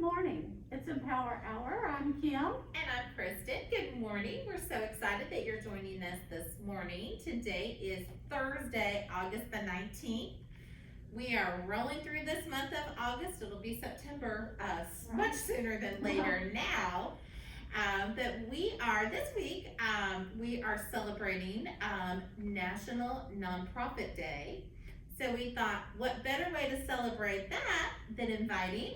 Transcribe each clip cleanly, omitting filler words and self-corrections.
Good morning. It's Empower Hour. I'm Kim. And I'm Kristen. Good morning. We're so excited that you're joining us this morning. Today is Thursday, August the 19th. We are rolling through this month of August. It'll be September much sooner than later now. But this week, we are celebrating National Nonprofit Day. So we thought, what better way to celebrate that than inviting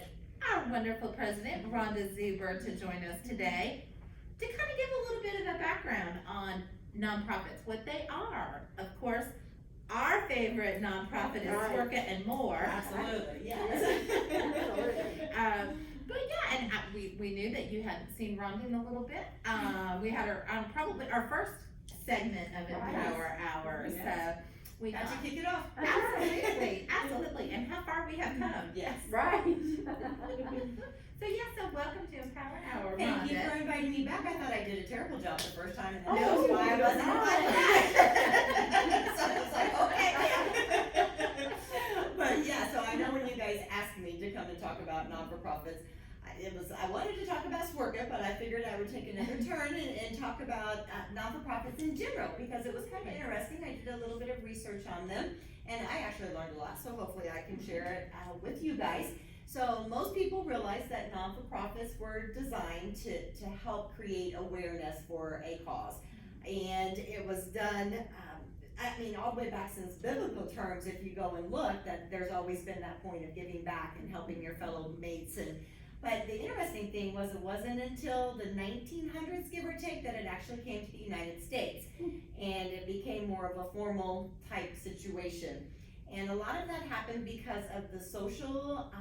our wonderful president, Rhonda Zuber, to join us today to kind of give a little bit of a background on nonprofits, what they are. Of course, our favorite nonprofit is Swerka and More. Absolutely, yes. But yeah, and we knew that you hadn't seen Rhonda in a little bit. We had her on probably our first segment of Empower Hour, Yes. so we Got got to kick it off. absolutely, and how far we have come. Yes. Right. So welcome to Empower Hour, Thank you Rhonda. for inviting me back. I thought I did a terrible job the first time, and Oh, that was why I wasn't invited. So I was like, okay. But yeah, so I know when you guys asked me to come and talk about non-for-profits, I wanted to talk about Swerka, but I figured I would take another turn and talk about non-for-profits in general, because it was kind of interesting. I did a little bit of research on them, and I actually learned a lot, so hopefully I can share it with you guys. So most people realize that non-for-profits were designed to help create awareness for a cause, and it was done all the way back since biblical terms. If you go and look, that there's always been that point of giving back and helping your fellow mates. But the interesting thing was, it wasn't until the 1900s, give or take, that it actually came to the United States, and it became more of a formal type situation. And a lot of that happened because of the social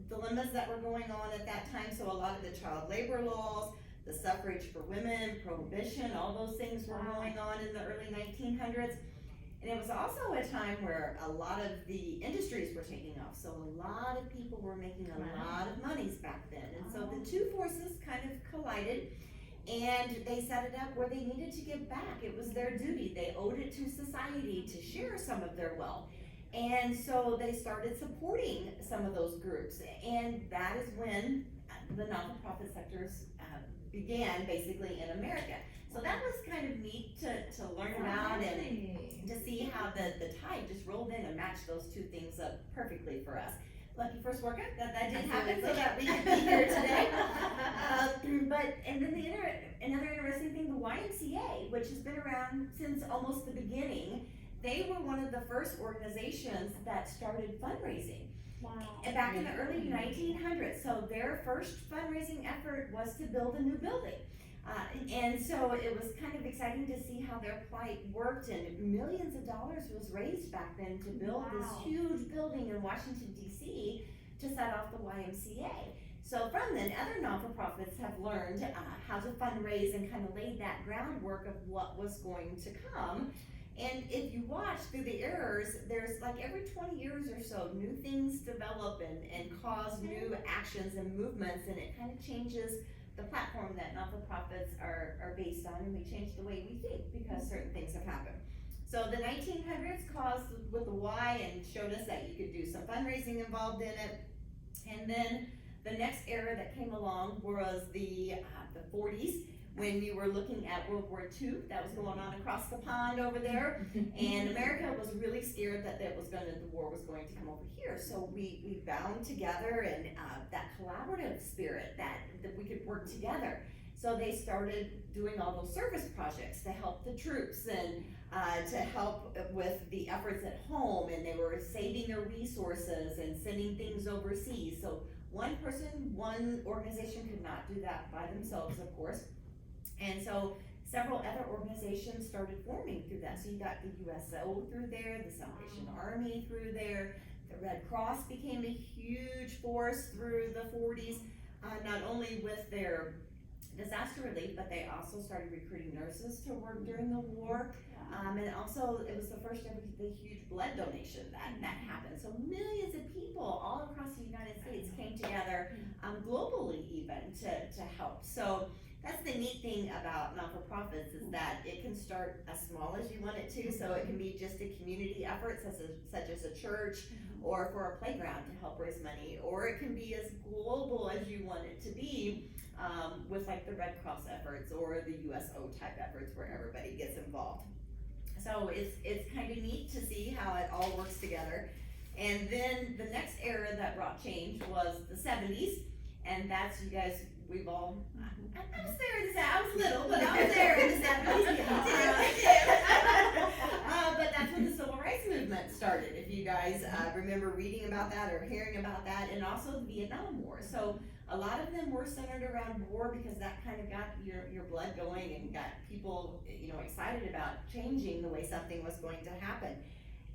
dilemmas that were going on at that time. So a lot of the child labor laws, the suffrage for women, prohibition, all those things were going on in the early 1900s. And it was also a time where a lot of the industries were taking off. So a lot of people were making a lot of monies back then. And so the two forces kind of collided, and they set it up where they needed to give back. It was their duty. They owed it to society to share some of their wealth. And so they started supporting some of those groups. And that is when the non-for-profit sectors began, basically, in America. So that was kind of neat to learn about, and to see how the tide just rolled in and matched those two things up perfectly for us. Lucky for Swerka that did happen, so that we could be here today. And then another interesting thing, the YMCA, which has been around since almost the beginning, they were one of the first organizations that started fundraising. Wow. And back in the early 1900s. So their first fundraising effort was to build a new building. And so it was kind of exciting to see how their plight worked, and millions of dollars was raised back then to build this huge building in Washington, D.C. to set off the YMCA. So from then, other non-for-profits have learned how to fundraise and kind of laid that groundwork of what was going to come. And if you watch through the eras, there's like every 20 years or so, new things develop and cause new actions and movements, and it kind of changes the platform that non-for-profits are based on, and we change the way we think because certain things have happened. So the 1900s caused with the Y and showed us that you could do some fundraising involved in it. And then the next era that came along was the 40s, when you were looking at World War II that was going on across the pond over there, and America was really scared that the war was going to come over here. So we bound together, and that collaborative spirit that we could work together. So they started doing all those service projects to help the troops and to help with the efforts at home, and they were saving their resources and sending things overseas. So one person, one organization could not do that by themselves, of course. And so several other organizations started forming through that. So you got the USO through there, the Salvation Army through there, the Red Cross became a huge force through the 40s, not only with their disaster relief, but they also started recruiting nurses to work during the war. And also it was the first ever the huge blood donation that happened. So millions of people all across the United States came together, globally even, to help. So that's the neat thing about not-for-profits is that it can start as small as you want it to, so it can be just a community effort such as a church or for a playground to help raise money, or it can be as global as you want it to be, with like the Red Cross efforts or the USO type efforts where everybody gets involved. So it's kind of neat to see how it all works together. And then the next era that brought change was the 70s, and that's, you guys, we've all, I was there in the, I was little, but I was there in the 70s. But that's when the Civil Rights Movement started, if you guys remember reading about that or hearing about that, and also the Vietnam War. So a lot of them were centered around war because that kind of got your blood going and got people, excited about changing the way something was going to happen.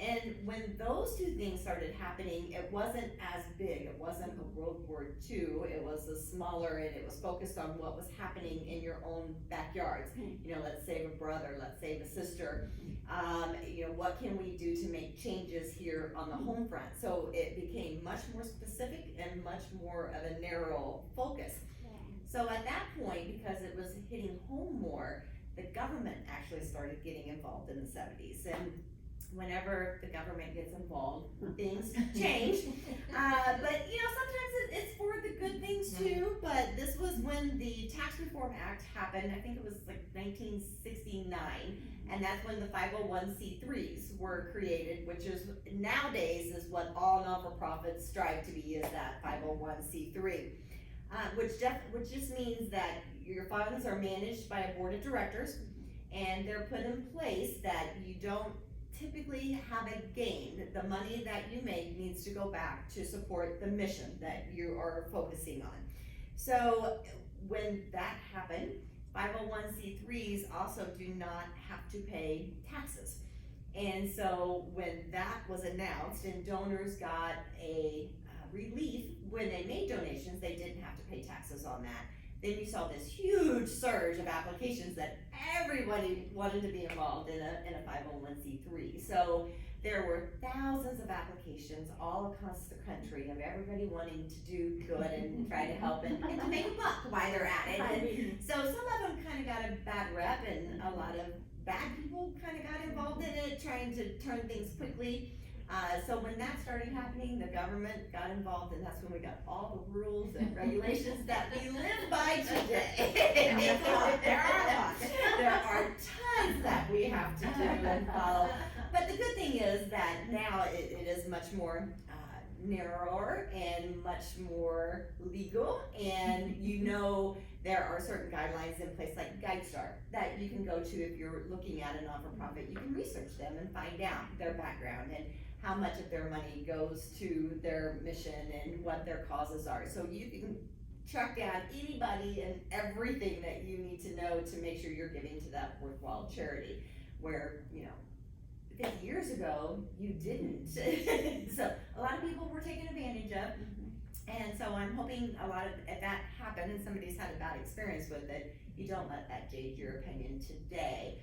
And when those two things started happening, it wasn't as big. It wasn't a World War II. It was a smaller, and it was focused on what was happening in your own backyards. Let's save a brother, let's save a sister. What can we do to make changes here on the home front? So it became much more specific and much more of a narrow focus. So at that point, because it was hitting home more, the government actually started getting involved in the 70s. And whenever the government gets involved, things change. But sometimes it's for the good things too. But this was when the Tax Reform Act happened. I think it was like 1969, and that's when the 501c3s were created, which is nowadays is what all non-for-profits strive to be, is that 501c3, which just means that your funds are managed by a board of directors, and they're put in place that you don't typically have a gain. The money that you make needs to go back to support the mission that you are focusing on. So when that happened, 501c3s also do not have to pay taxes. And so when that was announced and donors got a relief when they made donations, they didn't have to pay taxes on that. Then you saw this huge surge of applications that everybody wanted to be involved in a 501c3. So there were thousands of applications all across the country of everybody wanting to do good and try to help and to make a buck while they're at it. And so some of them kind of got a bad rep, and a lot of bad people kind of got involved in it, trying to turn things quickly. So when that started happening, the government got involved, and that's when we got all the rules and regulations that we live by today. There are tons that we have to do and follow. But the good thing is that now it is much more narrower and much more legal, and there are certain guidelines in place like GuideStar that you can go to if you're looking at a non-for-profit. You can research them and find out their background and how much of their money goes to their mission and what their causes are. So you can track down anybody and everything that you need to know to make sure you're giving to that worthwhile charity, where 50 years ago you didn't. So a lot of people were taken advantage of. And so I'm hoping a lot of, if that happened and somebody's had a bad experience with it, you don't let that jade your opinion today.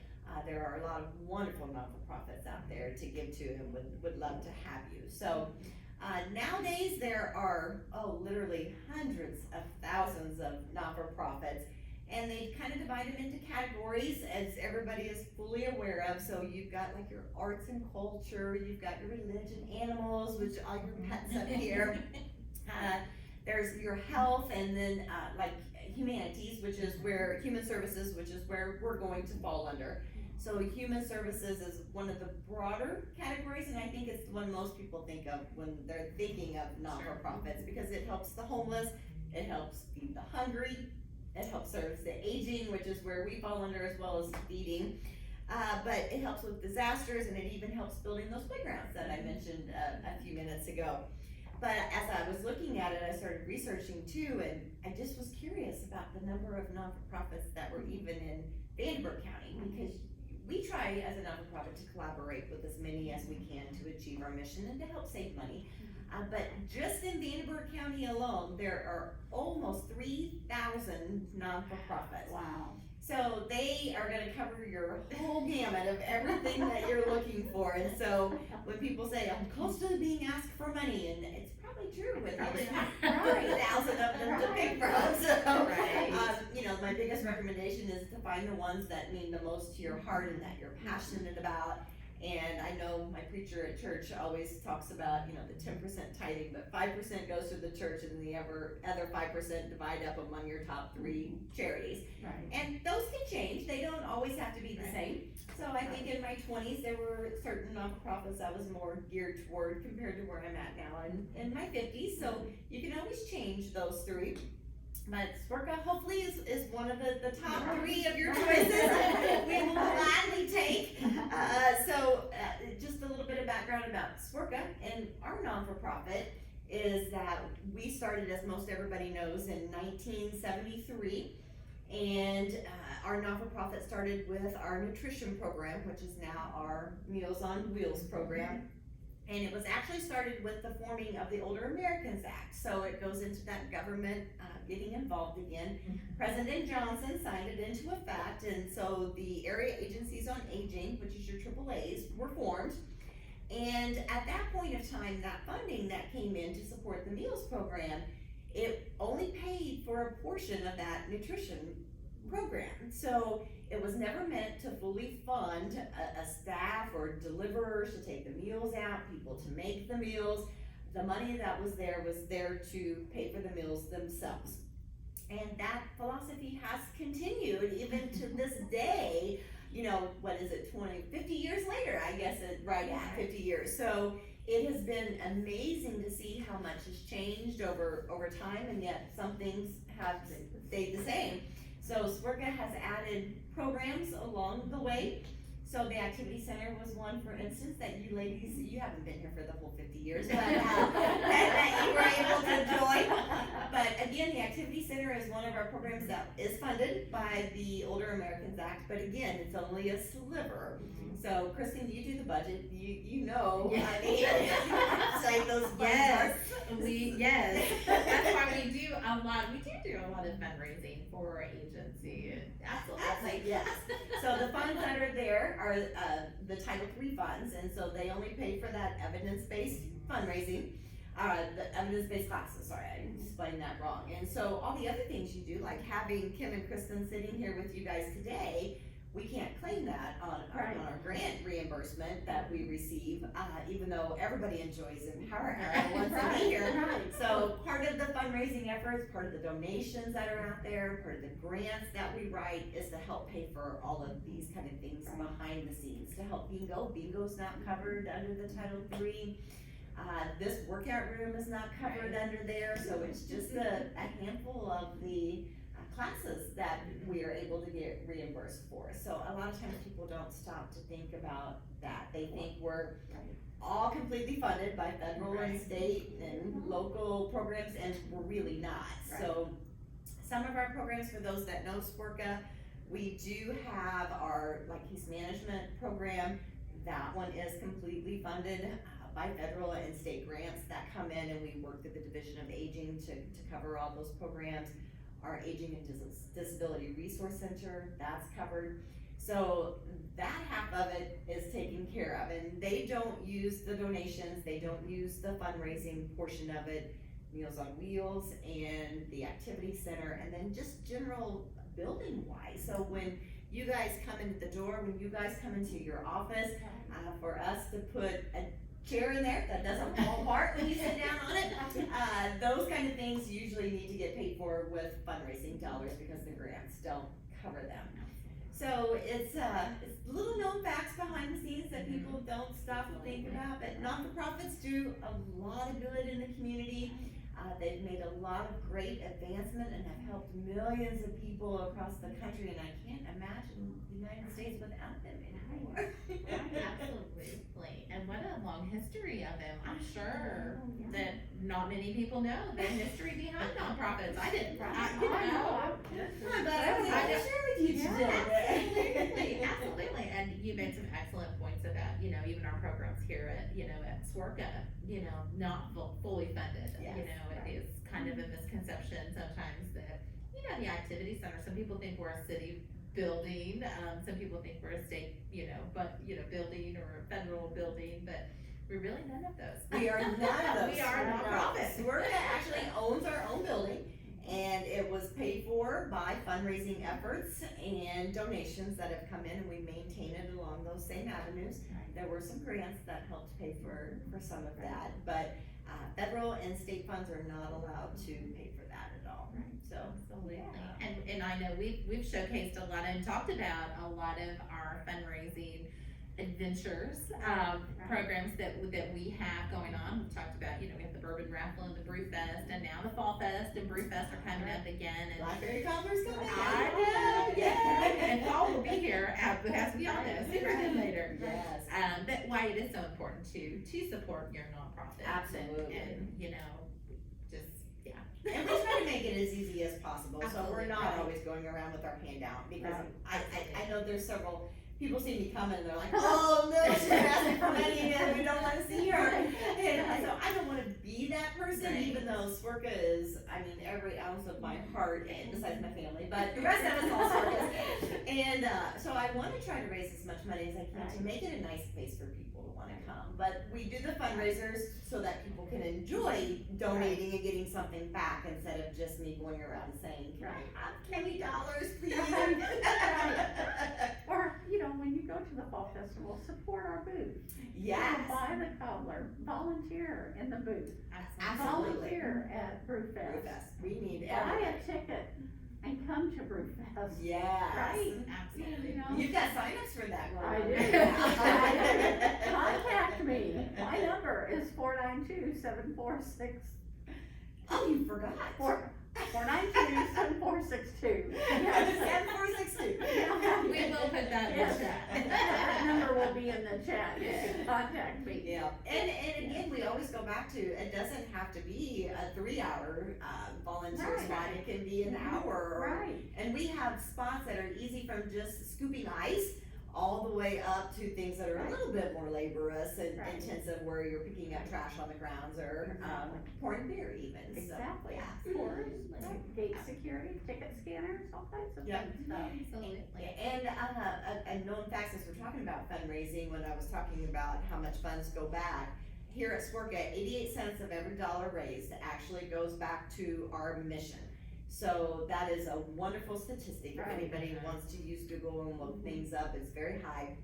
There are a lot of wonderful non-for-profits out there to give to, and would love to have you. So nowadays there are, literally hundreds of thousands of non-for-profits, and they kind of divide them into categories, as everybody is fully aware of. So you've got like your arts and culture, you've got your religion, animals, which are your pets up here. There's your health, and then like humanities, which is where human services, which is where we're going to fall under. So human services is one of the broader categories, and I think it's the one most people think of when they're thinking of non-for-profits, because it helps the homeless, it helps feed the hungry, it helps serve the aging, which is where we fall under, as well as feeding. But it helps with disasters, and it even helps building those playgrounds that I mentioned a few minutes ago. But as I was looking at it, I started researching too, and I just was curious about the number of non-for-profits that were even in Vanderburgh County, because we try as a non-for-profit to collaborate with as many as we can to achieve our mission and to help save money. But just in Vanderburgh County alone, there are almost 3,000 non-for-profits. Wow. So they are going to cover your whole gamut of everything that you're looking for. And so when people say, I'm constantly being asked for money, and it's probably true with 3,000 of them to pick from. So, my biggest recommendation is to find the ones that mean the most to your heart and that you're passionate about. And I know my preacher at church always talks about, the 10% tithing, but 5% goes to the church and the other 5% divide up among your top 3 charities. Right. And those can change, they don't always have to be the same. So I think in my 20s, there were certain nonprofits I was more geared toward compared to where I'm at now in my 50s. So you can always change those 3. But Swerka hopefully is one of the top 3 of your choices we will gladly take. Just a little bit of background about Swerka and our non-for-profit is that we started, as most everybody knows, in 1973. And our non-for-profit started with our nutrition program, which is now our Meals on Wheels program. And it was actually started with the forming of the Older Americans Act. So it goes into that government getting involved again. President Johnson signed it into effect, and so the Area Agencies on Aging, which is your AAAs, were formed. And at that point of time, that funding that came in to support the meals program, it only paid for a portion of that nutrition program. So it was never meant to fully fund a staff or deliverers to take the meals out, people to make the meals. The money that was there to pay for the meals themselves. And that philosophy has continued even to this day, 50 years later, I guess, right at 50 years. So it has been amazing to see how much has changed over time, and yet some things have stayed the same. So Swerka has added programs along the way. So the Activity Center was one, for instance, that you ladies, you haven't been here for the whole 50 years, but that you were able to join. But again, the Activity Center is one of our programs that is funded by the Older Americans Act, but again, it's only a sliver. So Kristen, you do the budget, you know, I mean, say those funds Yes, that's why we do a lot of fundraising for our agency. Absolutely. Yes. So the funds that are there are the Title III funds, and so they only pay for that evidence-based fundraising, the evidence-based classes, sorry, I explained that wrong. And so all the other things you do, like having Kim and Kristen sitting here with you guys today, we can't claim that on our grant reimbursement that we receive, even though everybody enjoys Empower Hour once a year. So part of the fundraising efforts, part of the donations that are out there, part of the grants that we write is to help pay for all of these kind of things behind the scenes, to help bingo. Bingo's not covered under the Title III. This workout room is not covered under there, so it's just a handful of the classes that we are able to get reimbursed for. So a lot of times people don't stop to think about that. They think we're all completely funded by federal and state and local programs, and we're really not. So some of our programs, for those that know Swerka, we do have our case management program. That one is completely funded by federal and state grants that come in, and we work with the Division of Aging to cover all those programs. Our Aging and Disability Resource Center, that's covered. So that half of it is taken care of, and they don't use the donations, they don't use the fundraising portion of it, Meals on Wheels and the Activity Center, and then just general building wise. So when you guys come in the door, when you guys come into your office, for us to put a chair in there that doesn't fall apart when you sit down on it. Those kind of things usually need to get paid for with fundraising dollars because the grants don't cover them. So it's little known facts behind the scenes that people don't stop to think about, but non-for-profits do a lot of good in the community. They've made a lot of great advancement and have helped millions of people across the country, and I can't imagine the United States without them anymore. Absolutely. And what a long history of them. I'm sure that not many people know the history behind nonprofits. I didn't. But I was able to share with you today. Absolutely. And you made some excellent points about, even our programs here at Swerka, not fully funded. Yes, it is kind of a misconception sometimes that, the activity center, some people think we're a city building, some people think we're a state, building or a federal building, but we're really none of those. We are none of those. We are nonprofits. Swerka actually owns our own building, and it was paid for for by fundraising efforts and donations that have come in, and we maintain it along those same avenues. There were some grants that helped pay for some of that, but federal and state funds are not allowed to pay for that at all. So Absolutely. And I know we've showcased a lot and talked about a lot of our fundraising adventures, programs that we have going on. We've talked about, we have the Bourbon Raffle and the Brew Fest, and now the Fall Fest and Brew Fest are coming up again. And Blackberry Cobbler's coming. I know, yeah. And fall will be here, as we all know, sooner than later. Yes. That's why it is so important to support your nonprofit. Absolutely. And just, yeah. And we try to make it as easy as possible, so we're Absolutely. not always going around with our handout, because I know there's several people see me coming and they're like, oh no, she's asking for money and we don't wanna see her. And so I don't wanna be that person, even though Swerka is, every ounce of my heart, and besides my family, but the rest of us all Swerkas. And so I wanna try to raise as much money as I can to make it a nice place for people to wanna come. But we do the fundraisers so that people can enjoy donating and getting something back, instead of just me going around saying, can I have $20, please? Or, when you go to the fall festival, support our booth. Yes. Buy the cobbler, volunteer in the booth, Absolutely. volunteer at Brew Fest. Brew Fest. We need Buy everything. a ticket and come to Brew Fest. Yes. Right? Absolutely. You've got signups for that one. I do. Contact me. My number is 492-7462. Oh, you forgot. 492-7462. Yes, 7462. We will put that in the Yes. chat. That number will be in the chat. You can contact me. Yeah, and again, we always go back to, it doesn't have to be a 3-hour volunteer Right. spot, it can be an hour. Right. And we have spots that are easy, from just scooping ice all the way up to things that are a little bit more laborious and Right. intensive, where you're picking up trash on the grounds, or pouring beer even. Exactly. So, yeah. Of course. Gate security, ticket scanners, all kinds of Yeah. things. So, Absolutely. And a known fact, as we're talking about fundraising, when I was talking about how much funds go back, here at Swerka, 88 cents of every dollar raised actually goes back to our mission. So that is a wonderful statistic. If Right. anybody wants to use Google and look things up, it's very high.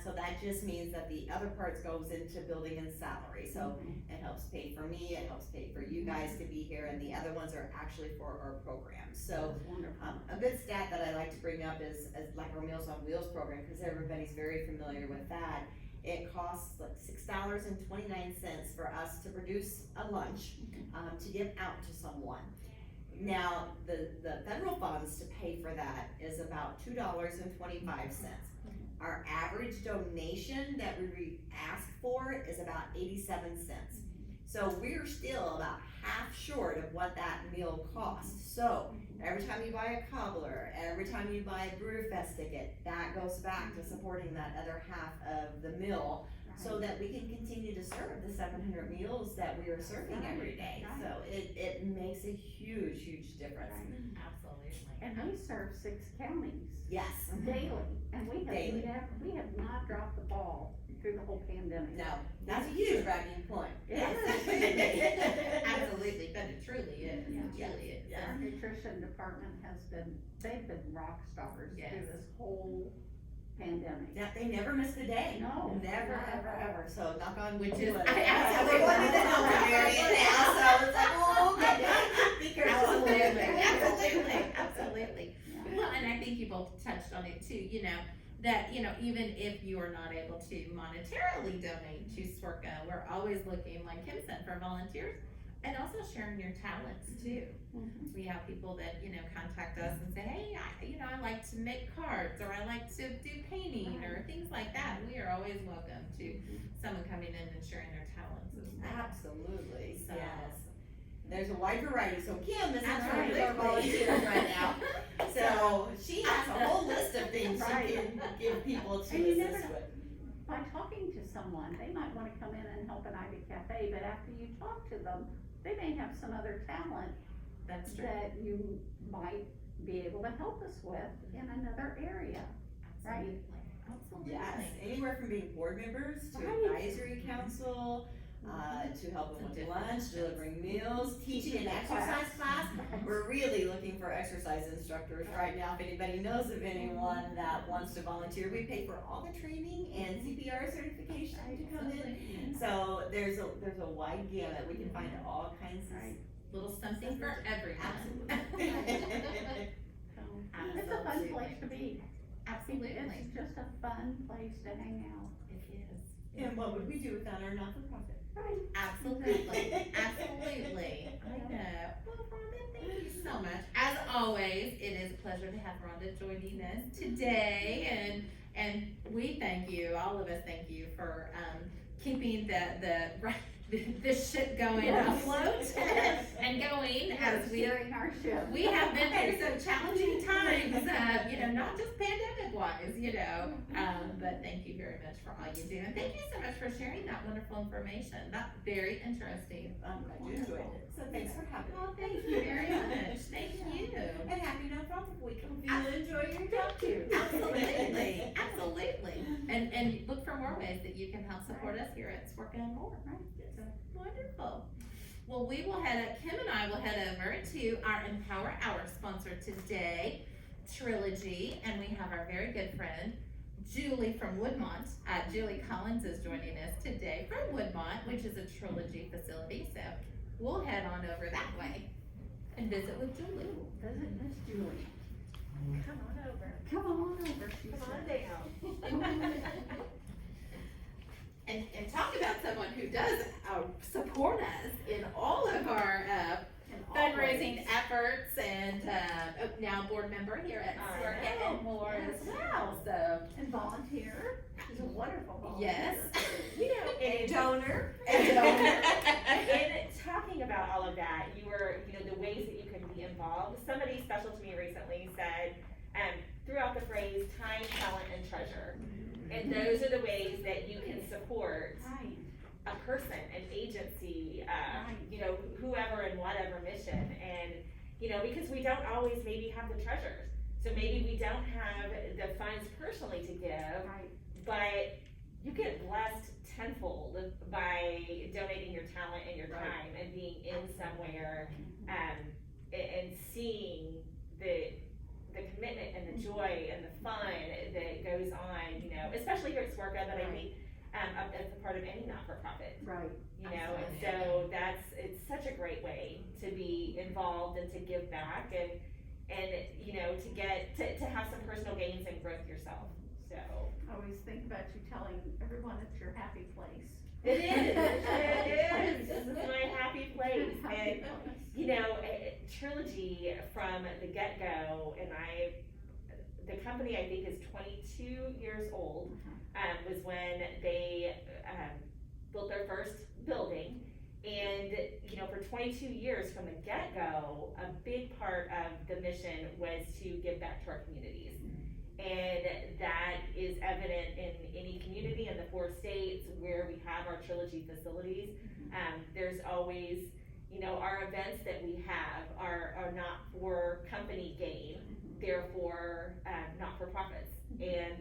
So that just means that the other parts goes into building and salary. So it helps pay for me, it helps pay for you guys to be here, and the other ones are actually for our program. So that's wonderful. a good stat that I like to bring up is like our Meals on Wheels program, because everybody's very familiar with that. It costs like $6.29 for us to produce a lunch, to give out to someone. Now, the federal funds to pay for that is about $2.25. Our average donation that we ask for is about 87 cents. So we're still about half short of what that meal costs. So every time you buy a cobbler, every time you buy a Brew Fest ticket, that goes back to supporting that other half of the meal, so that we can continue to serve the 700 meals that we are serving every day. So it makes a huge, huge difference. Absolutely. And we serve 6 counties Yes. daily, and we Daily. have not dropped the ball through the whole pandemic. No, that's a huge bragging point. Absolutely, but it truly is. Yeah. It truly is. Yeah. Our nutrition department they've been rock stars Yes. through this whole pandemic. Yeah, they never missed a day. No. Never, ever, ever. So knock on wood. Which is- We're absolutely. going to the health area now, so it's like, oh, okay. Be careful. Absolutely. Absolutely. Well, and I think you both touched on it too, that, even if you are not able to monetarily donate to Swerka, we're always looking, like Kim said, for volunteers, and also sharing your talents too. Mhm. We have people that, contact us and say, hey, I like to make cards, or I like to do painting, or things like that. We are always welcome to someone coming in and sharing their talents as well. Absolutely, So- yes. There's a wide variety, so Kim is in charge of our Absolutely. volunteers right now. So she has a whole list of things Right. she can give people to And you never assist know. with. By talking to someone, they might wanna come in and help an Ivy Cafe, but after you talk to them, they may have some other talent That's true. that you might be able to help us with in another area. Right. Absolutely. Yes, anywhere from being board members to Right. advisory council, to helping with lunch, delivering meals, teaching an exercise class. We're really looking for exercise instructors right now. If anybody knows of anyone that wants to volunteer, we pay for all the training and CPR certification to come in. So there's a wide gamut. We can find all kinds of. Right. Little something for everyone. Absolutely. So, it's a fun place to be. Absolutely. It's just a fun place to hang out. It is. And what would we do without our not-for-profit? Right. Absolutely, absolutely. I know. Well, Rhonda, thank you so much. As always, it is a pleasure to have Rhonda joining us today, and we thank you. All of us thank you for keeping the ship going Yes. afloat and going as we. Steering our ship. We have been through some challenging times, not just pandemic wise, but thank you very much for all you do. And thank you so much for sharing that wonderful information. That's very interesting. I'm glad you enjoyed it. So thanks for having me. Well, thank you very much. Thank you. And happy non-profit week. Hope you enjoy your job too. Absolutely, absolutely. And look for more ways that you can help support us here at Swerka and More. Right. So, wonderful. Well, Kim and I will head over to our Empower Hour sponsor today, Trilogy, and we have our very good friend, Julie from Woodmont. Julie Collins is joining us today from Woodmont, which is a Trilogy facility, so we'll head on over that way and visit with Julie. Visit Miss Julie. Come on over. Come on over, she Come on said. down. Come on down. And talk about someone who does support us in all of our And fundraising always. efforts, and now board member here at I Swerka know. and More Yes. as well. So And volunteer. She's a wonderful volunteer. yes, You know, And donor. in talking about all of that, the ways that you can be involved. Somebody special to me recently said, throughout the phrase time, talent, and treasure. And those are the ways that you can support Right. a person, an agency, Right. whoever and whatever mission. And, because we don't always maybe have the treasures. So maybe we don't have the funds personally to give, Right. but you get blessed tenfold by donating your talent and your Right. time and being in somewhere, and seeing the commitment and the joy and the fun that goes on, especially here at Swerka, but I think as a part of any not-for-profit, Right. and so it's such a great way to be involved and to give back and to get to have some personal gains and growth yourself. So I always think about you telling everyone it's your happy place. it is. This is my happy place. Happy And place. Trilogy from the get-go, and the company I think is 22 years old, was when they built their first building. And, for 22 years from the get-go, a big part of the mission was to give back to our communities. And that is evident in any community in the 4 states where we have our Trilogy facilities. There's always, our events that we have are not for company gain, they're for not-for-profits. And,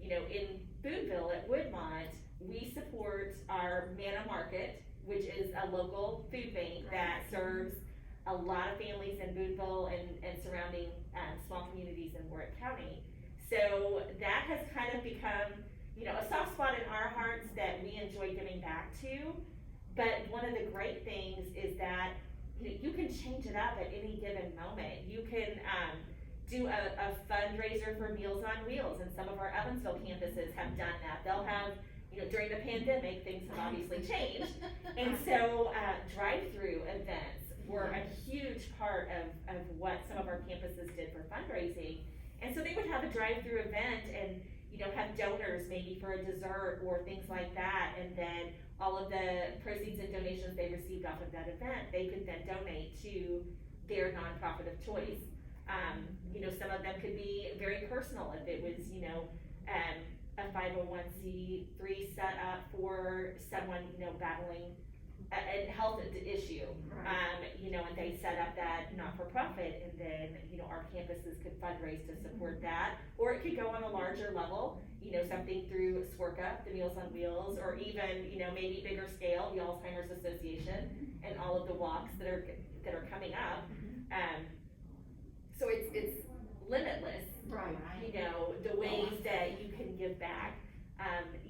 in Boonville at Woodmont, we support our Manna Market, which is a local food bank that serves a lot of families in Boonville and surrounding small communities in Warwick County. So that has kind of become, a soft spot in our hearts that we enjoy giving back to. But one of the great things is that you can change it up at any given moment. You can do a fundraiser for Meals on Wheels, and some of our Evansville campuses have done that. They'll have, during the pandemic, things have obviously changed. And so drive-through events were a huge part of what some of our campuses did for fundraising. And so they would have a drive-through event and, have donors maybe for a dessert or things like that. And then all of the proceeds and donations they received off of that event, they could then donate to their nonprofit of choice. Some of them could be very personal if it was, a 501c3 set up for someone, battling a health issue. And they set up that not-for-profit, and then, our campuses could fundraise to support that. Or it could go on a larger level, something through Swerka, the Meals on Wheels, or even, maybe bigger scale, the Alzheimer's Association, and all of the walks that are coming up. So it's limitless, Right. you know, the ways that you can give back.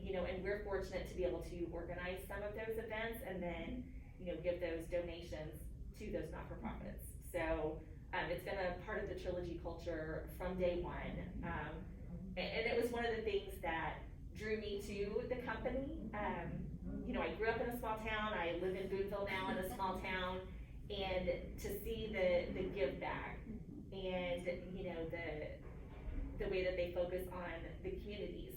You know, and we're fortunate to be able to organize some of those events and then, you know, give those donations to those not-for-profits. So, it's been a part of the Trilogy culture from day one. And it was one of the things that drew me to the company. You know, I grew up in a small town, I live in Boonville now in a small town, and to see the give back and, you know, the way that they focus on the communities,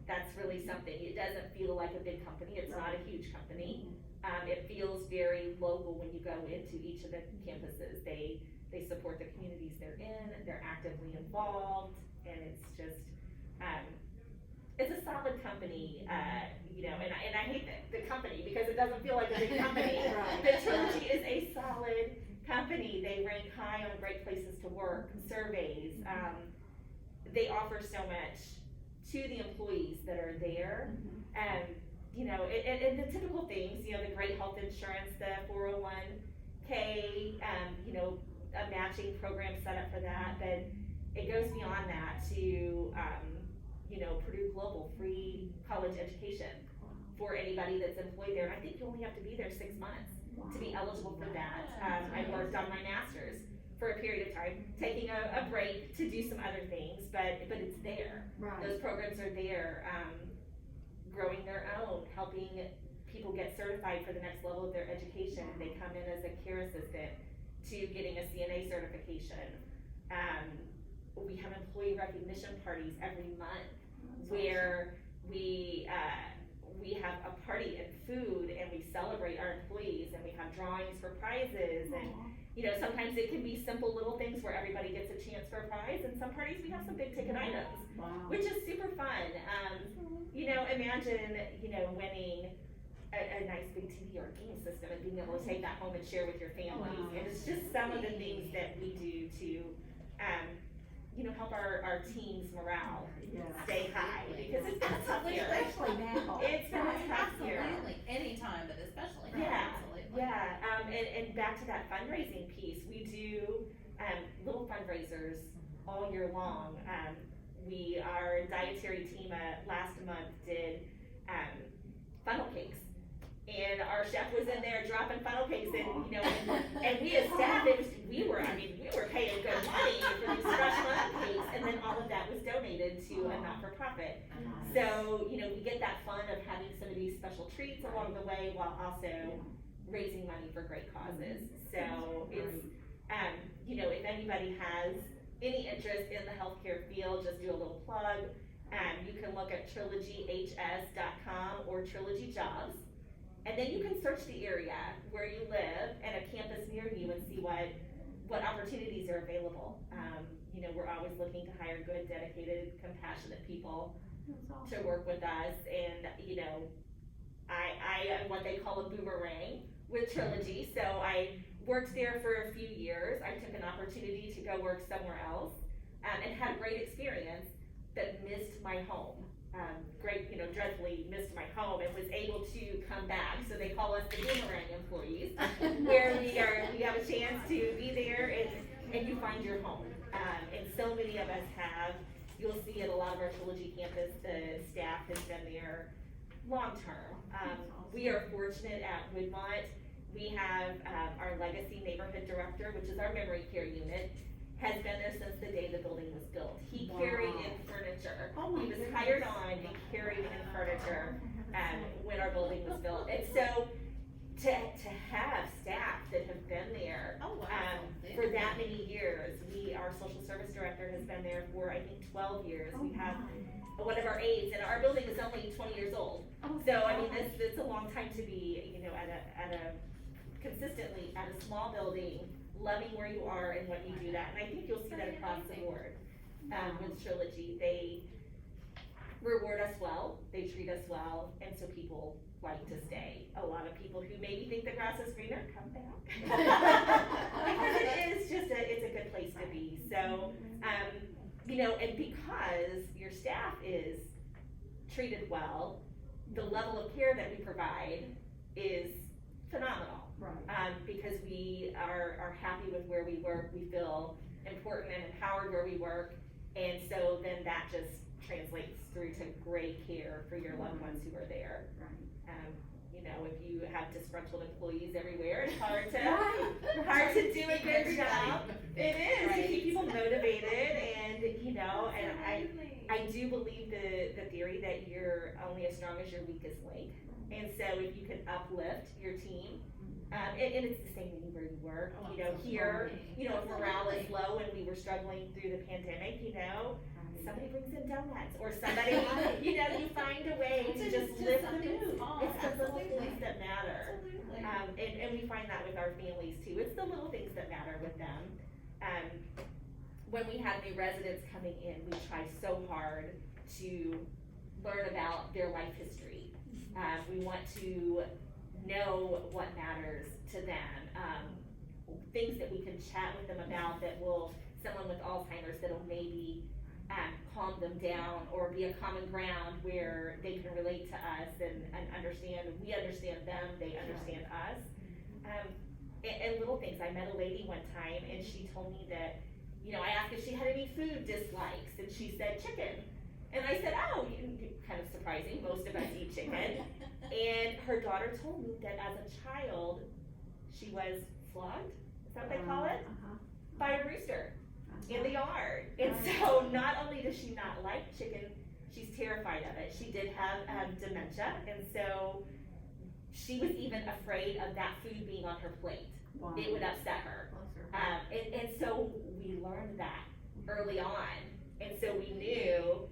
that's really something. It doesn't feel like a big company, it's not a huge company. It feels very local when you go into each of the campuses. They support the communities they're in, they're actively involved, and it's just, it's a solid company, you know, and I hate the company because it doesn't feel like a big company. Right. The Trilogy is a solid company. They rank high on great places to work, surveys. They offer so much to the employees that are there. You know, and the typical things, you know, the great health insurance, the 401k, you know, a matching program set up for that, but it goes beyond that to, you know, Purdue Global free college education for anybody that's employed there. And I think you only have to be there 6 months to be eligible for that. I worked on my master's for a period of time, taking a break to do some other things, but it's there. Right. Those programs are there, growing their own, helping people get certified for the next level of their education. They come in as a care assistant to getting a CNA certification. We have employee recognition parties every month where we have a party and food and we celebrate our employees and we have drawings for prizes and, you know, sometimes it can be simple little things where everybody gets a chance for a prize, and some parties we have some big ticket items, which is super fun. You know, imagine, you know, winning a nice big TV or game system and being able to take that home and share with your family. And it's just some of the things that we do to, you know, help our team's morale stay high, because it's been a tough year. Especially now. It's been a tough year. Absolutely, anytime, but especially now, Yeah, absolutely. yeah, and back to that fundraising piece, we do, little fundraisers all year long. Our dietary team, last month did, funnel cakes. And our chef was in there dropping funnel cakes and, you know, and we as staff, we were paying good money for these fresh funnel cakes, and then all of that was donated to a not-for-profit. So, you know, we get that fun of having some of these special treats along the way while also raising money for great causes. So it's, you know, if anybody has any interest in the healthcare field, just do a little plug. You can look at trilogyhs.com or Trilogy Jobs. And then you can search the area where you live and a campus near you and see what opportunities are available. You know, we're always looking to hire good, dedicated, compassionate people to work with us. And, you know, I am what they call a boomerang with Trilogy. So I worked there for a few years. I took an opportunity to go work somewhere else, and had a great experience, but missed my home. You know, dreadfully missed my home and was able to come back. So they call us the boomerang employees, where we have a chance to be there and you find your home. And so many of us have. You'll see at a lot of our Trilogy campus, the staff has been there long term. We are fortunate at Woodmont. We have our legacy neighborhood director, which is our memory care unit, has been there since the day the building was built. He carried in furniture. He was hired on and carried in furniture when our building was built. And so to have staff that have been there for that many years, our social service director has been there for I think 12 years. We have one of our aides, and our building is only 20 years old. So I mean, it's a long time to be, you know, consistently at a small building, loving where you are and what you do that. And I think you'll see that across the board with Trilogy. They reward us well, they treat us well, and so people like to stay. A lot of people who maybe think the grass is greener come back. Because it is just it's a good place to be. So, you know, and because your staff is treated well, the level of care that we provide is phenomenal. Right. Because we are happy with where we work, we feel important and empowered where we work, and so then that just translates through to great care for your loved ones who are there. Right. You know, if you have disgruntled employees everywhere, it's hard to Right. hard to do a good job. It is to Right. keep people motivated, and you know, and I do believe the theory that you're only as strong as your weakest link. And so if you can uplift your team, and it's the same anywhere you work, you know, here, you know, if morale is low and we were struggling through the pandemic, you know, somebody brings in donuts, or somebody, you know, you find a way to just lift the mood. It's the little things that matter. And we find that with our families too. It's the little things that matter with them. When we have new residents coming in, we try so hard to learn about their life history. We want to know what matters to them. Things that we can chat with them about that will, someone with Alzheimer's that'll maybe calm them down, or be a common ground where they can relate to us and understand, we understand them, they understand us. And little things. I met a lady one time and she told me that, you know, I asked if she had any food dislikes, and she said chicken. And I said, oh, kind of surprising, most of us eat chicken. And her daughter told me that as a child, she was flogged, is that what they call it? By a rooster in the yard. And so not only does she not like chicken, she's terrified of it. She did have dementia, and so she was even afraid of that food being on her plate. Wow. It would upset her. And so we learned that early on, and so we knew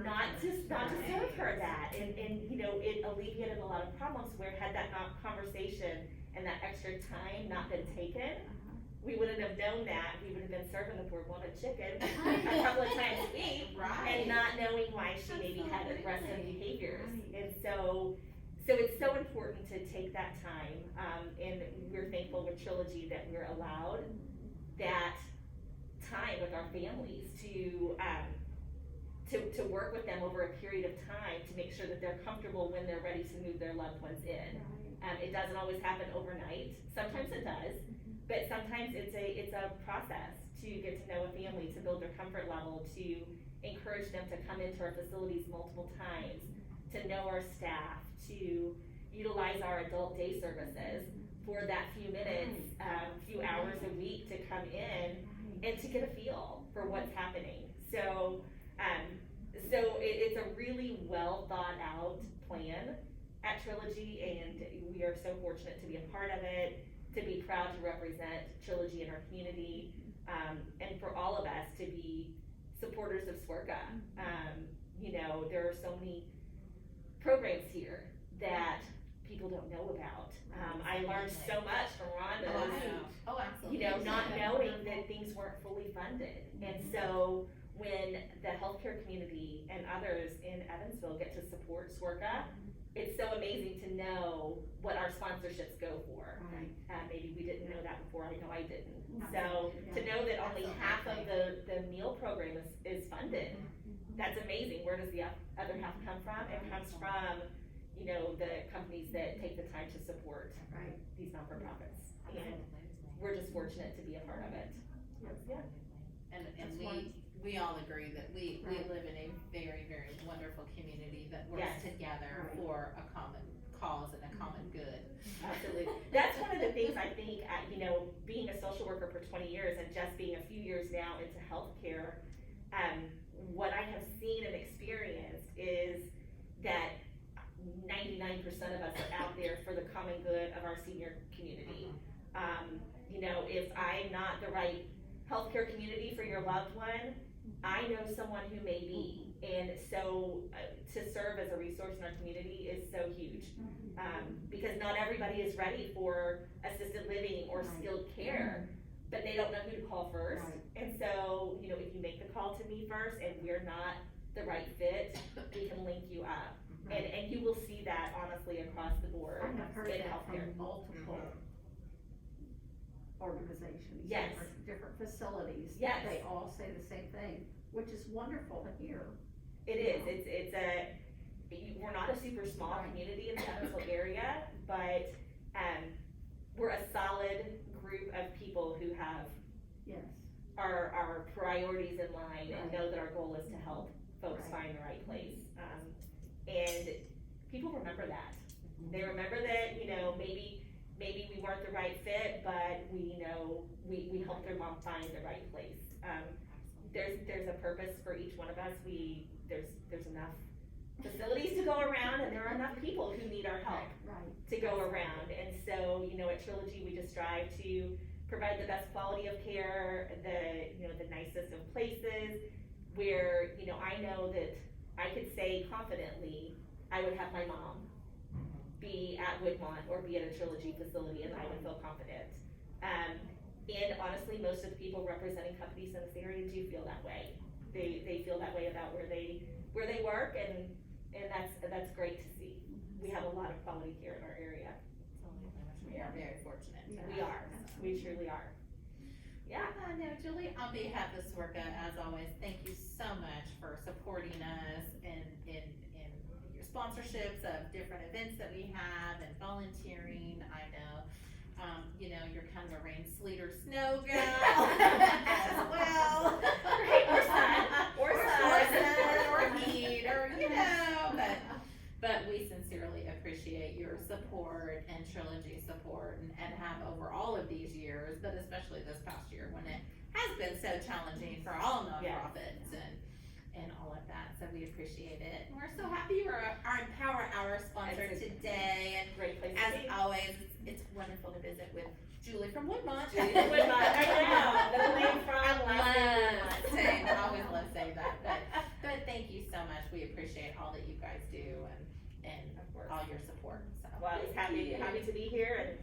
not to serve her that, and you know, it alleviated a lot of problems where had that conversation and that extra time not been taken, we wouldn't have known that. We would have been serving the poor woman chicken a couple of times a week, and not knowing why she maybe had aggressive behaviors. And so it's so important to take that time, and we're thankful with Trilogy that we're allowed that time with our families to work with them over a period of time to make sure that they're comfortable when they're ready to move their loved ones in. It doesn't always happen overnight. Sometimes it does, but sometimes it's a process to get to know a family, to build their comfort level, to encourage them to come into our facilities multiple times, to know our staff, to utilize our adult day services for that few minutes, few hours a week to come in and to get a feel for what's happening. So it's a really well thought out plan at Trilogy, and we are so fortunate to be a part of it, to be proud to represent Trilogy in our community, and for all of us to be supporters of SWRCA. You know, there are so many programs here that people don't know about. I learned so much from Rhonda's, absolutely. you know, not knowing that things weren't fully funded. And so when the healthcare community and others in Evansville get to support SWRCA, it's so amazing to know what our sponsorships go for. Maybe we didn't know that before. I know I didn't. So to know that only half of the meal program is funded, that's amazing. Where does the other half come from? It comes from, you know, the companies that take the time to support these non-for-profits. And we're just fortunate to be a part of it. Yeah. And we all agree that we live in a very, very wonderful community that works together for a common cause and a common good. Absolutely. That's one of the things I think, you know, being a social worker for 20 years and just being a few years now into healthcare, what I have seen and experienced is that 99% of us are out there for the common good of our senior community. You know, if I'm not the right healthcare community for your loved one, I know someone who may be. And so to serve as a resource in our community is so huge, because not everybody is ready for assisted living or skilled care, but they don't know who to call first. And so, you know, if you make the call to me first and we're not the right fit, we can link you up. And you will see that honestly across the board I have heard in that healthcare. from multiple organizations, Yes. different facilities. Yes. They all say the same thing, which is wonderful to hear. It is. We're not a super small community in the Evansville area, but we're a solid group of people who have Yes. our priorities in line and Right. know that our goal is to help folks Right. find the right place. And people remember that. They remember that, you know, maybe we weren't the right fit, but we know we helped their mom find the right place. There's a purpose for each one of us. There's enough facilities to go around, and there are enough people who need our help Right. to go around. And so, you know, at Trilogy, we just strive to provide the best quality of care, the nicest of places, where, you know, I know that I could say confidently, I would have my mom be at Woodmont or be at a Trilogy facility, and I would feel confident. And honestly, most of the people representing companies in this area do feel that way. They feel that way about where they work, and that's great to see. We have a lot of quality care in our area. We are very fortunate. We truly are. Yeah. No, Julie, on behalf of SWRCA, as always, thank you so much for supporting us in your sponsorships of different events that we have and volunteering. I know, you know, you're kind of a rain, sleet, or snow gal as well. Or sun. Or sun, or heat, or, you know, but we sincerely appreciate your support and Trilogy support and have over all of these years, but especially this past year when it has been so challenging for all nonprofits and all of that. So we appreciate it. And we're so happy you're our Empower Hour sponsor today. And Great place as to be. always, it's wonderful to visit with Julie from Woodmont. Julie from Woodmont, I know. Middle name from, last name love Woodmont. saying, I always love saying that, but thank you so much. We appreciate all that you guys do and Of course. all your support, so. Well, it's happy to be here,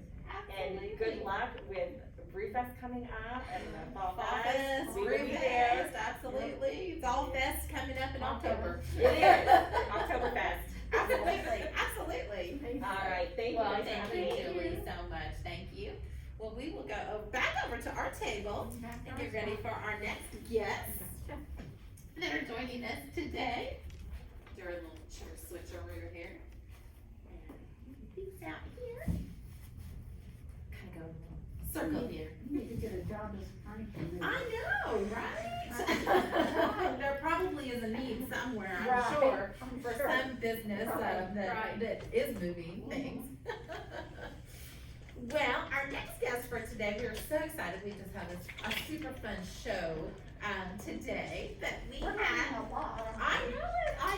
and good luck with Brewfest coming up and the Fall Fest. We will be there. Brewfest, absolutely. It's all fest coming up in October. It is, Oktoberfest. Absolutely. All right, thank you Well, guys for thank having you, me. Julie, so much. Thank you. Well, we will go back over to our table and get ready for our next guests that are joining us today. Do a little chair switch over here. These out here. Kind of go circle here. You need to get a job as furniture. I know, right? There probably is a need somewhere, I'm sure, for some business that is moving things. Well, our next guest for today, we are so excited. We just have a super fun show today that we We're had. having a lot. I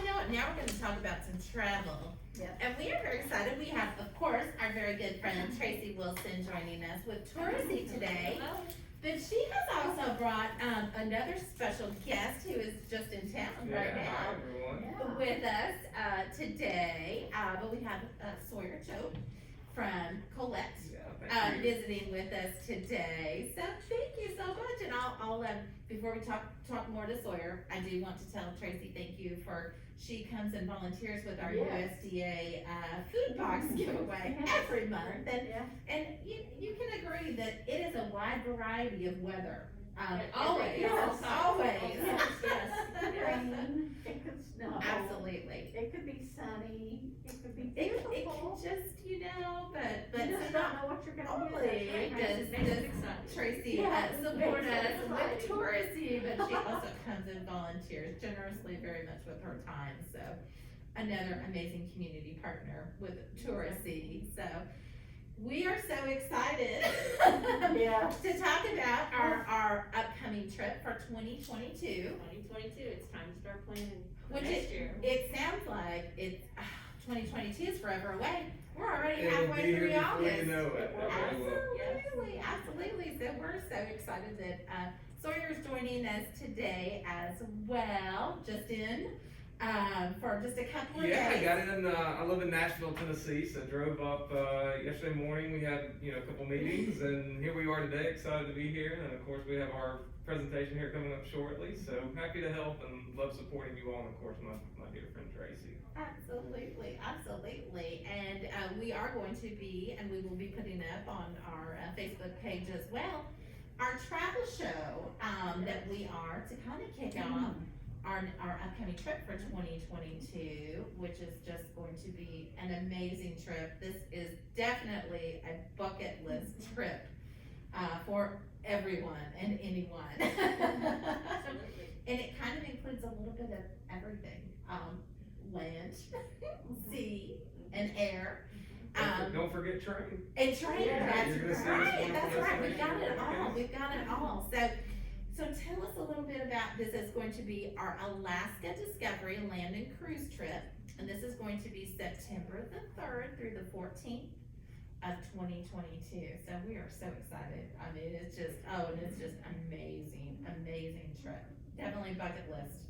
know it. Now we're going to talk about some travel. Yes. And we are very excited. We have, of course, our very good friend Tracy Wilson joining us with Touristy today. But she has also brought another special guest who is just in town right Hi, now everyone. with us today. But we have Sawyer Choate from Colette Yeah, thank you. visiting with us today. So thank you so much. And I'll before we talk more to Sawyer, I do want to tell Tracy thank you for. She comes and volunteers with our Yes. USDA food box giveaway every month, and you can agree that it is a wide variety of weather. Always, Yes. always. Yes, yes. It could rain, it could snow. Absolutely. It could be sunny, it could be It can beautiful. just, but You just don't know what you're gonna get. only does Tracy support us with touristy, but she also comes and volunteers generously very much with her time, so another amazing community partner with touristy, so we are so excited Yeah. to talk about our upcoming trip for 2022. 2022, it's time to start planning for Which next year. It sounds like it's 2022 is forever away. We're already It'll be halfway here through before August. you know it. Absolutely, absolutely. So we're so excited that Sawyer's joining us today as well, just in for just a couple of Yeah, I days. got in, I live in Nashville, Tennessee, so drove up, yesterday morning. We had, a couple meetings, and here we are today, excited to be here. And of course, we have our presentation here coming up shortly, so happy to help and love supporting you all, and of course, my dear friend Tracy. Absolutely, absolutely. And we are going to be, and we will be putting up on our Facebook page as well, our travel show that we are to kind of kick off our upcoming trip for 2022, which is just going to be an amazing trip. This is definitely a bucket list trip for everyone and anyone. Absolutely. And it kind of includes a little bit of everything, land, sea, and air. Don't forget train. And train, Yeah, that's you're gonna see this right, wonderful that's right, we've got it destination. all, we've got it all. So tell us a little bit about, this is going to be our Alaska Discovery Land and Cruise trip. And this is going to be September the 3rd through the 14th of 2022. So we are so excited. I mean, it's just, and it's just amazing, amazing trip. Definitely bucket list,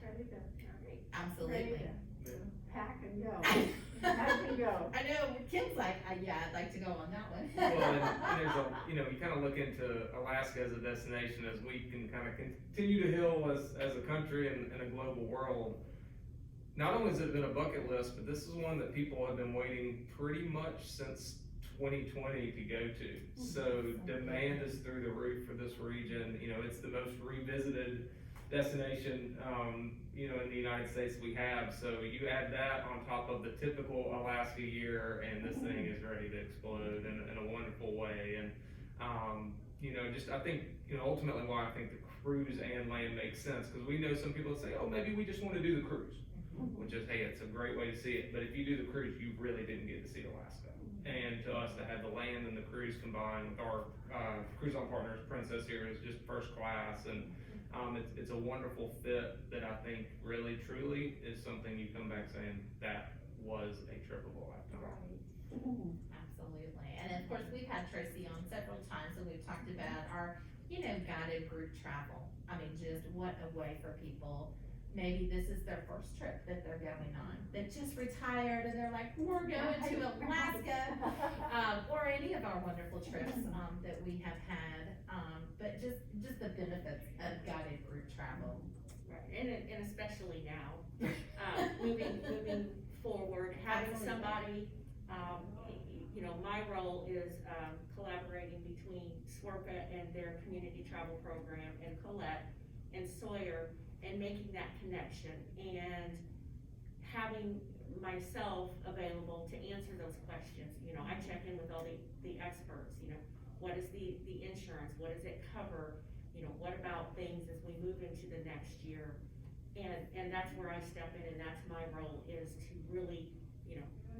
Ready to, ready absolutely. to pack and go. Pack and go. I know, Kim's like, yeah, I'd like to go on that one. Well, and there's you kind of look into Alaska as a destination as we can kind of continue to heal as a country and a global world. Not only has it been a bucket list, but this is one that people have been waiting pretty much since 2020 to go to. So demand is through the roof for this region. It's the most revisited destination, in the United States we have. So you add that on top of the typical Alaska year, and this thing is ready to explode in a wonderful way. And, I think, ultimately why I think the cruise and land makes sense, because we know some people that say, oh, maybe we just want to do the cruise, which is, hey, it's a great way to see it. But if you do the cruise, you really didn't get to see Alaska. And to us, to have the land and the cruise combined with our cruise on partners, Princess here is just first class. And it's a wonderful fit that I think really, truly is something you come back saying that was a trip of a lifetime. Absolutely, and of course, we've had Tracy on several times, and we've talked about our, guided group travel. I mean, just what a way for people, maybe this is their first trip that they're going on, they just retired and they're like, we're going to Alaska, or any of our wonderful trips, that we have had, but just the benefits of guided group travel. Right, and especially now, moving forward, having Absolutely. somebody, my role is, collaborating between SWRCA and their community travel program and Colette and Sawyer, and making that connection and having myself available to answer those questions. I check in with all the experts, what is the insurance, what does it cover, what about things as we move into the next year? And that's where I step in, and that's my role, is to really,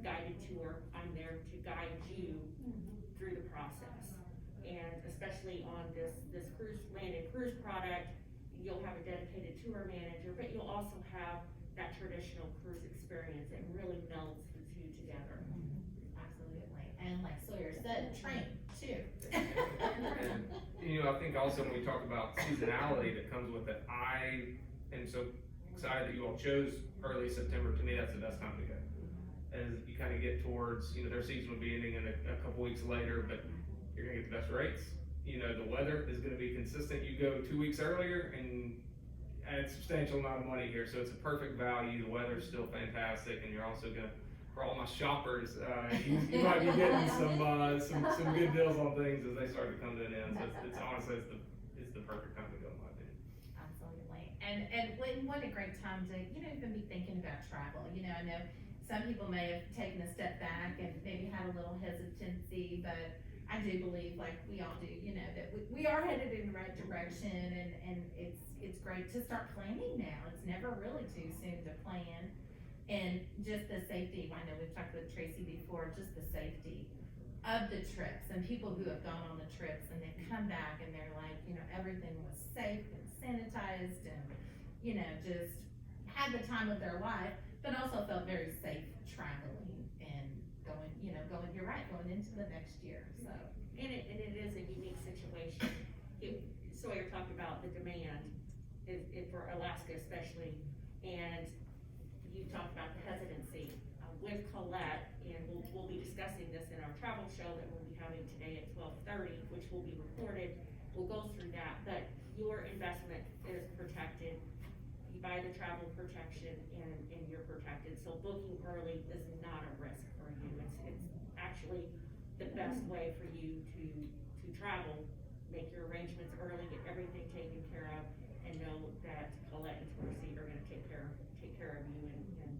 guided tour. I'm there to guide you through the process. And especially on this cruise, land and cruise product, you'll have a dedicated tour manager, but you'll also have that traditional cruise experience. It really melds the two together. Absolutely, and like Sawyer said, train too. And, I think also when we talk about seasonality that comes with it, I am so excited that you all chose early September. To me, that's the best time to go. As you kind of get towards, their season will be ending in a couple weeks later, but you're gonna get the best rates. The weather is gonna be consistent. You go 2 weeks earlier and add a substantial amount of money here, so it's a perfect value. The weather's still fantastic, and you're also gonna, for all my shoppers, you might be getting some good deals on things as they start to come to an end. So it's honestly, it's the perfect time to go, in my opinion. Absolutely, and what a great time to, even be thinking about travel. I know some people may have taken a step back and maybe had a little hesitancy, but I do believe, like we all do, that we are headed in the right direction, and it's great to start planning now. It's never really too soon to plan. And just the safety, I know we've talked with Tracy before, just the safety of the trips, and people who have gone on the trips and they've come back and they're like, everything was safe and sanitized, and, just had the time of their life, but also felt very safe traveling and going, you're right, going into the next year, so. And it is a unique situation. Sawyer talked about the demand, for Alaska especially, and you talked about the hesitancy. With Colette, and we'll be discussing this in our travel show that we'll be having today at 12:30, which will be recorded. We'll go through that, but your investment is protected. You buy the travel protection and you're protected. So booking early is not a risk for you. It's actually the best way for you to travel. Make your arrangements early, get everything taken care of, and and know that Colette and Torcy are gonna take care of you and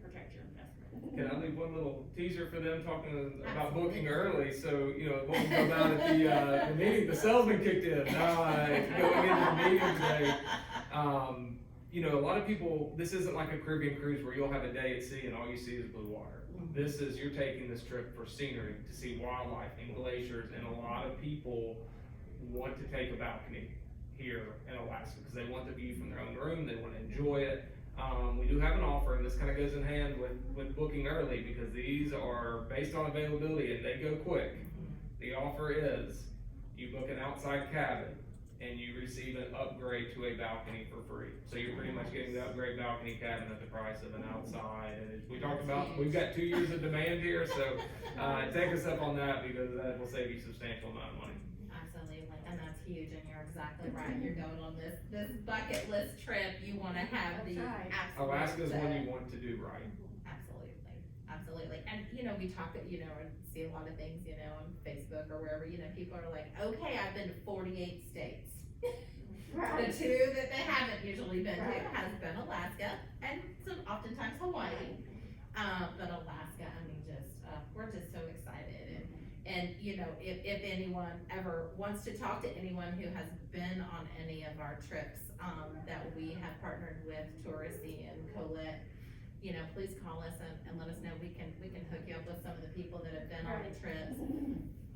protect your investment. Can I leave one little teaser for them talking about Absolutely. booking early? So, you know, what we go down at the meeting, the salesman kicked in. Going into the meeting today, you know, a lot of people, this isn't like a Caribbean cruise where you'll have a day at sea and all you see is blue water. This is, you're taking this trip for scenery, to see wildlife and glaciers, and a lot of people want to take a balcony here in Alaska because they want the view from their own room, they want to enjoy it. We do have an offer, and this kind of goes in hand with booking early because these are based on availability and they go quick. The offer is you book an outside cabin and you receive an upgrade to a balcony for free. So you're pretty much getting the upgrade balcony cabin at the price of an outside. And we talked about, we've got 2 years of demand here, so take us up on that because that will save you a substantial amount of money. Absolutely, and that's huge, and you're exactly right, you're going on this bucket list trip, you wanna have the That's right. absolute. Alaska's one you want to do right. Absolutely, and you know, we talk, you know, and see a lot of things, you know, on Facebook or wherever, you know, people are like, okay, I've been to 48 states. The Right. two that they haven't usually been to Right. has been Alaska and some, oftentimes Hawaii. But Alaska, I mean, we're just so excited, and you know, if anyone ever wants to talk to anyone who has been on any of our trips, that we have partnered with Touristy and Colette, you know, please call us and let us know, we can hook you up with some of the people that have been on the trips.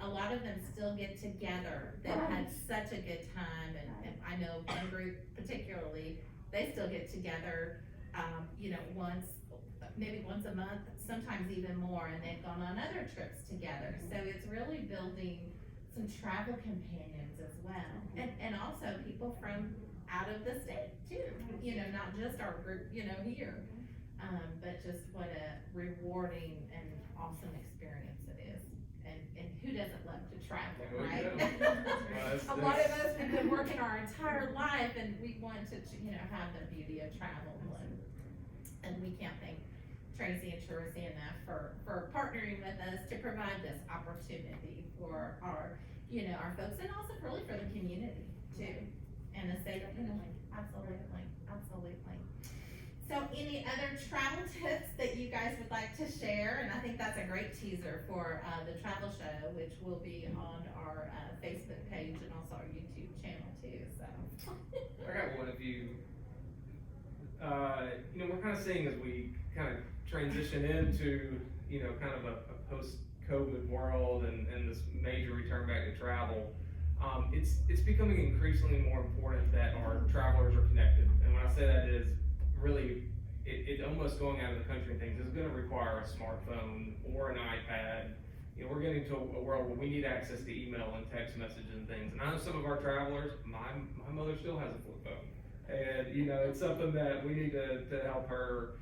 A lot of them still get together, they've had such a good time, and I know one group particularly, they still get together, you know, maybe once a month, sometimes even more, and they've gone on other trips together, so it's really building some travel companions as well, and also people from out of the state too, you know, not just our group, you know, here, but just what a rewarding and awesome experience it is, and who doesn't love to travel, Oh, right? yeah. A lot of us have been working our entire life, and we want to, you know, have the beauty of travel, and we can't thank Tracy and Touristy enough for partnering with us to provide this opportunity for our, you know, our folks, and also really for the community too, and a safe, you know, absolutely. So any other travel tips that you guys would like to share? And I think that's a great teaser for, the travel show, which will be on our, Facebook page and also our YouTube channel too, so. I got one of you. You know, we're kind of seeing as we kind of transition into, you know, kind of a post-COVID world and this major return back to travel, it's becoming increasingly more important that our travelers are connected. And when I say that is really, it almost going out of the country and things is gonna require a smartphone or an iPad. You know, we're getting to a world where we need access to email and text messages and things. And I know some of our travelers, my mother still has a flip phone. And, you know, it's something that we need to help her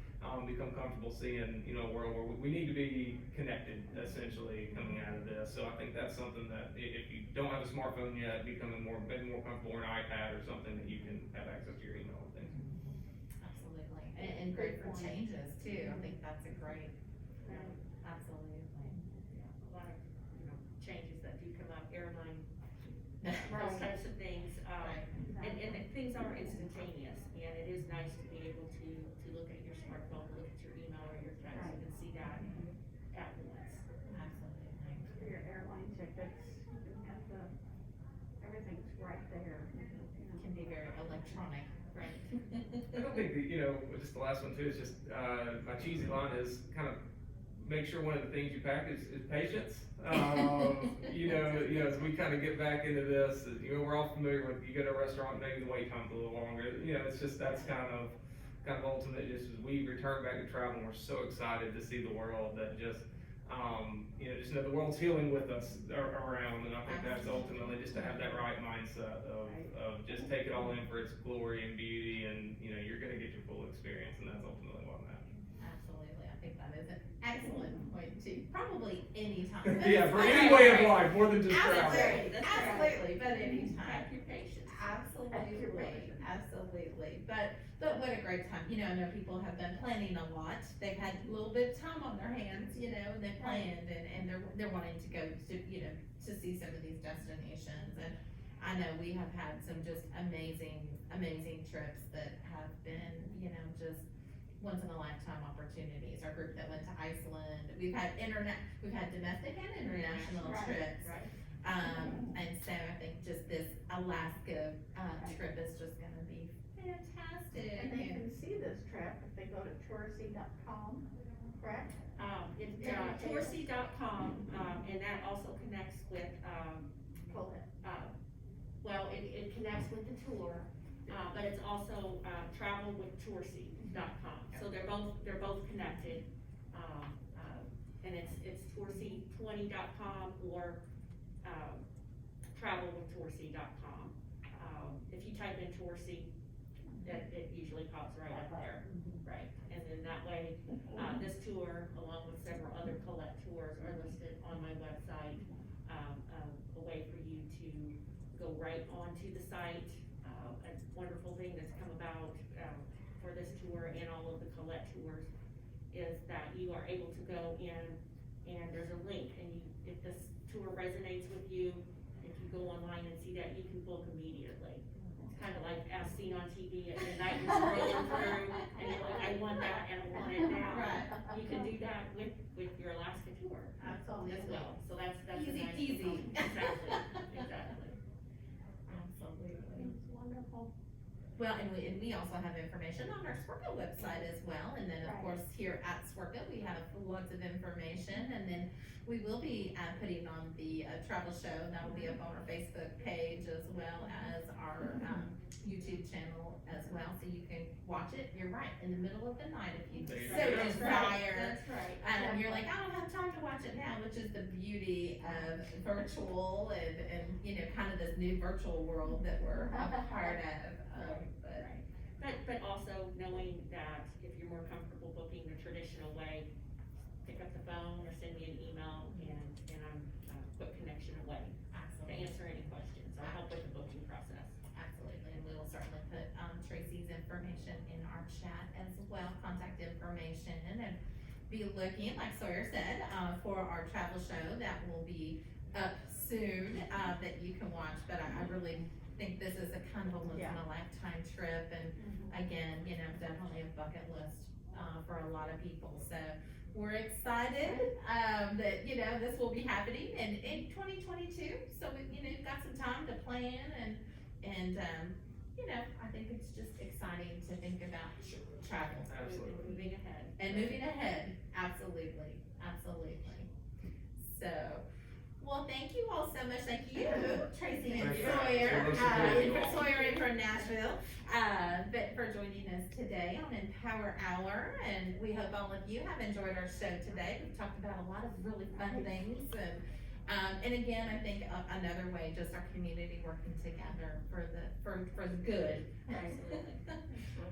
become comfortable seeing, you know, a world where we need to be connected, essentially, coming out of this. So I think that's something that if you don't have a smartphone yet, becoming maybe more comfortable, or an iPad or something that you can have access to your email and things. Absolutely, and great for changes too, I think that's a great, absolutely. A lot of, you know, changes that do come up, airline, those Right. types of things, and the things are instantaneous, and it is nice to be able to look at your smartphone, look at your email or your text, and see that at once. Absolutely. For your airline tickets, you can have everything's right there, you know. Can be very electronic, right? I don't think that, you know, just the last one too, is just, my cheesy line is kind of make sure one of the things you pack is patience. You know, as we kind of get back into this, you know, we're all familiar with, you go to a restaurant, maybe the wait time's a little longer, you know, it's just, that's kind of ultimate, just as we return back to travel, and we're so excited to see the world that just, you know, just know the world's healing with us around, and I think that's ultimately just to have that right mindset of just take it all in for its glory and beauty, and, you know, you're gonna get your full experience, and that's ultimately what matters. Absolutely, I think that is an excellent point too, probably anytime. Yeah, for any way of life, more than just travel. Absolutely, That's right. absolutely, but anytime. Have your patience. Absolutely, but what a great time, you know, I know people have been planning a lot, they've had a little bit of time on their hands, you know, and they've planned, and they're wanting to go to, you know, to see some of these destinations, and I know we have had some just amazing trips that have been, you know, just once in a lifetime opportunities. Our group that went to Iceland, we've had domestic and international Right, trips. Right. And so I think just this Alaska, trip is just gonna be fantastic. And they can see this trip if they go to touristy.com, correct? It's, Yeah. touristy.com, and that also connects with, Pull it. well, it connects with the tour, but it's also, travelwithtoursy.com. So they're both connected. And it's toursy20.com or, travelwithtoursy.com. If you type in Toursy, it usually pops right up there, right? And then that way, this tour, along with several other Colette tours, are listed on my website. A way for you to go right onto the site. A wonderful thing that's come about, for this tour and all of the Colette tours is that you are able to go in and there's a link, and if this tour resonates with you, if you go online and see that, you can book immediately. It's kind of like as seen on TV at midnight, you're scrolling through, and you're like, I want that, and I want it now. Right. You can do that with your Alaska tour Absolutely. as well, so that's a Easy nice peasy. component. Exactly. Absolutely. It's wonderful. Well, and we also have information on our Swerco website as well, and then of Right. course here at Swerco, we have lots of information, and then we will be, putting on the, travel show, that will be up on our Facebook page as well as our, YouTube channel as well, so you can watch it, you're right, in the middle of the night if you There you so go. desire. That's right. And you're like, I don't have time to watch it now, which is the beauty of virtual and, you know, kind of this new virtual world that we're a part of, but. But also knowing that if you're more comfortable booking the traditional way, pick up the phone or send me an email and I'm a quick connection away to Absolutely, answer any questions or help with the booking process. absolutely, and we will certainly put, Tracy's information in our chat as well, contact information, and be looking, like Sawyer said, for our travel show that will be up soon, that you can watch, but I really think this is a kind of a once in a lifetime trip, and again, you know, definitely a bucket list, for a lot of people, so we're excited, that, you know, this will be happening in 2022, so we, you know, you've got some time to plan and, you know, I think it's just exciting to think about travel. Absolutely. Moving ahead. And moving ahead, absolutely, absolutely. So, well, thank you all so much, thank you, Tracy and Thank you. Sawyer, So much support you all. Sawyer in from Nashville, but for joining us today on Empower Hour, and we hope all of you have enjoyed our show today. We've talked about a lot of really fun things, and again, I think another way, just our community working together for the good. Absolutely.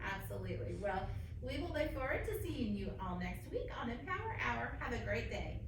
Absolutely. Well, we will look forward to seeing you all next week on Empower Hour. Have a great day.